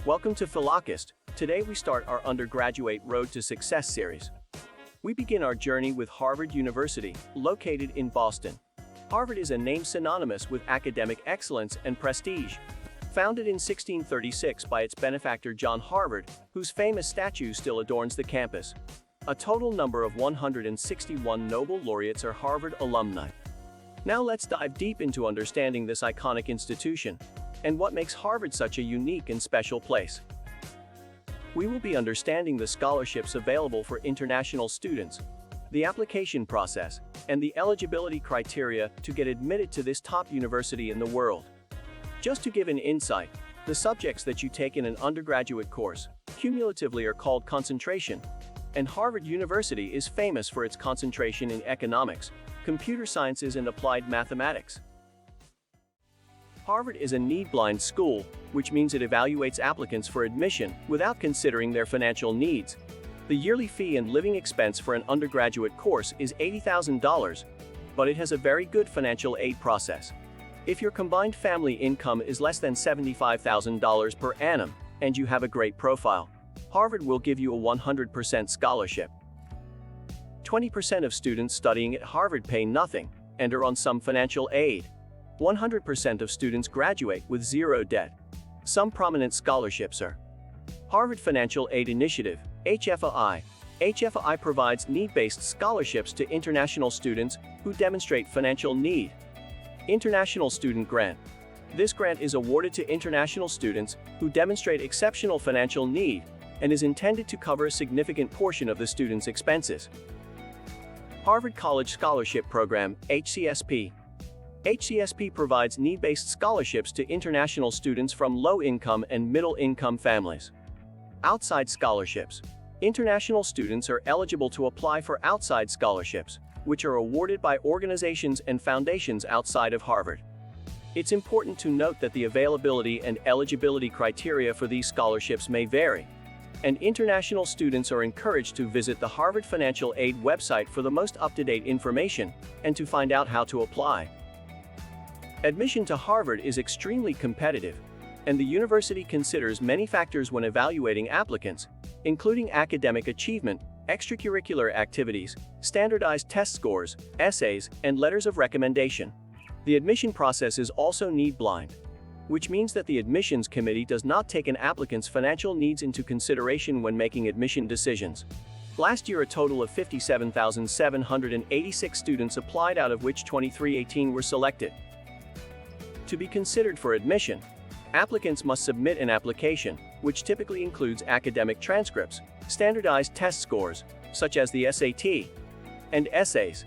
Welcome to Philaquest. Today we start our undergraduate Road to Success series. We begin our journey with Harvard University, located in Boston. Harvard is a name synonymous with academic excellence and prestige. Founded in 1636 by its benefactor John Harvard, whose famous statue still adorns the campus. A total number of 161 Nobel laureates are Harvard alumni. Now let's dive deep into understanding this iconic institution and what makes Harvard such a unique and special place. We will be understanding the scholarships available for international students, the application process, and the eligibility criteria to get admitted to this top university in the world. Just to give an insight, the subjects that you take in an undergraduate course cumulatively are called concentration, and Harvard University is famous for its concentration in economics, computer sciences, and applied mathematics. Harvard is a need-blind school, which means it evaluates applicants for admission without considering their financial needs. The yearly fee and living expense for an undergraduate course is $80,000, but it has a very good financial aid process. If your combined family income is less than $75,000 per annum, and you have a great profile, Harvard will give you a 100% scholarship. 20% of students studying at Harvard pay nothing and are on some financial aid. 100% of students graduate with zero debt. Some prominent scholarships are Harvard Financial Aid Initiative, HFAI. HFAI provides need-based scholarships to international students who demonstrate financial need. International Student Grant. This grant is awarded to international students who demonstrate exceptional financial need and is intended to cover a significant portion of the student's expenses. Harvard College Scholarship Program, HCSP. HCSP provides need-based scholarships to international students from low-income and middle-income families. Outside scholarships. International students are eligible to apply for outside scholarships, which are awarded by organizations and foundations outside of Harvard. It's important to note that the availability and eligibility criteria for these scholarships may vary, and international students are encouraged to visit the Harvard Financial Aid website for the most up-to-date information and to find out how to apply. Admission to Harvard is extremely competitive, and the university considers many factors when evaluating applicants, including academic achievement, extracurricular activities, standardized test scores, essays, and letters of recommendation. The admission process is also need-blind, which means that the admissions committee does not take an applicant's financial needs into consideration when making admission decisions. Last year, a total of 57,786 students applied, out of which 2,318 were selected. To be considered for admission, applicants must submit an application, which typically includes academic transcripts, standardized test scores, such as the SAT, and essays.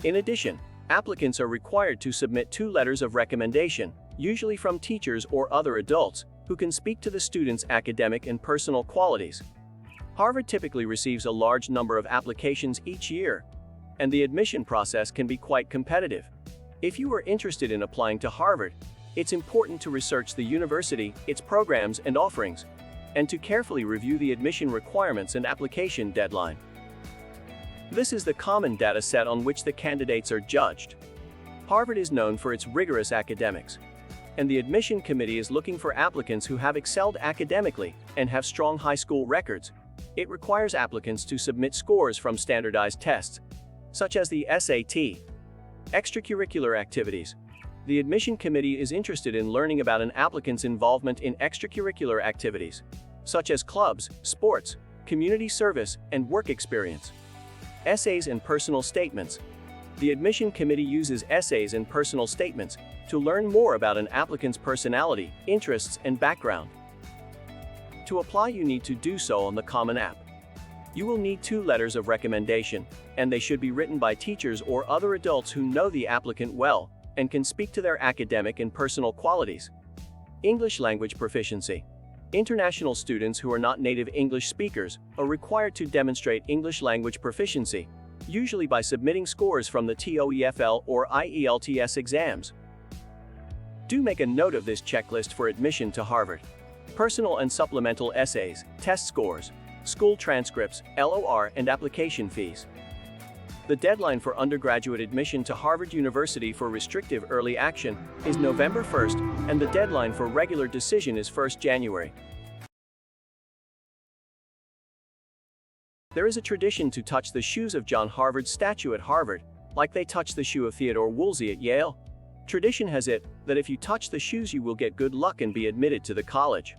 In addition, applicants are required to submit 2 letters of recommendation, usually from teachers or other adults, who can speak to the student's academic and personal qualities. Harvard typically receives a large number of applications each year, and the admission process can be quite competitive. If you are interested in applying to Harvard, it's important to research the university, its programs and offerings, and to carefully review the admission requirements and application deadline. This is the common data set on which the candidates are judged. Harvard is known for its rigorous academics, and the admission committee is looking for applicants who have excelled academically and have strong high school records. It requires applicants to submit scores from standardized tests, such as the SAT. Extracurricular activities. The admission committee is interested in learning about an applicant's involvement in extracurricular activities, such as clubs, sports, community service, and work experience. Essays and personal statements. The admission committee uses essays and personal statements to learn more about an applicant's personality, interests, and background. To apply, you need to do so on the Common App. You will need 2 letters of recommendation, and they should be written by teachers or other adults who know the applicant well and can speak to their academic and personal qualities. English language proficiency. International students who are not native English speakers are required to demonstrate English language proficiency, usually by submitting scores from the TOEFL or IELTS exams. Do make a note of this checklist for admission to Harvard. Personal and supplemental essays, test scores, school transcripts, LOR, and application fees. The deadline for undergraduate admission to Harvard University for restrictive early action is November 1st, and the deadline for regular decision is 1st January. There is a tradition to touch the shoes of John Harvard's statue at Harvard, like they touched the shoe of Theodore Woolsey at Yale. Tradition has it that if you touch the shoes you will get good luck and be admitted to the college.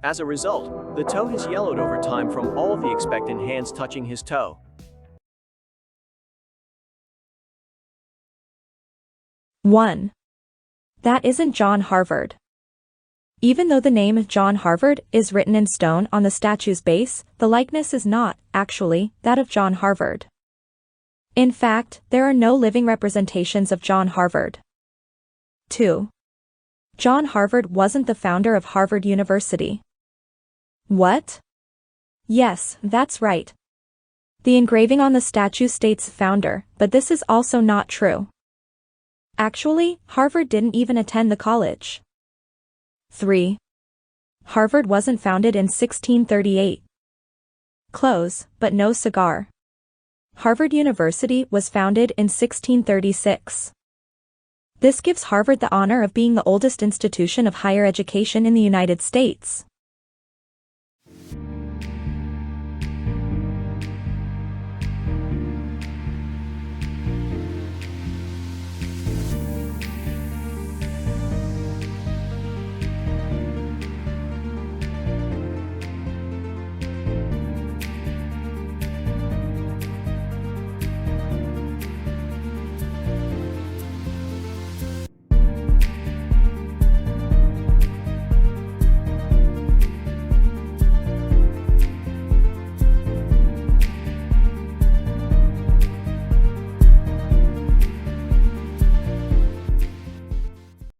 As a result, the toe has yellowed over time from all of the expectant hands touching his toe. 1. That isn't John Harvard. Even though the name John Harvard is written in stone on the statue's base, the likeness is not, actually, that of John Harvard. In fact, there are no living representations of John Harvard. 2. John Harvard wasn't the founder of Harvard University. What? Yes, that's right. The engraving on the statue states founder, but this is also not true. Actually, Harvard didn't even attend the college. 3. Harvard wasn't founded in 1638. Close, but no cigar. Harvard University was founded in 1636. This gives Harvard the honor of being the oldest institution of higher education in the United States.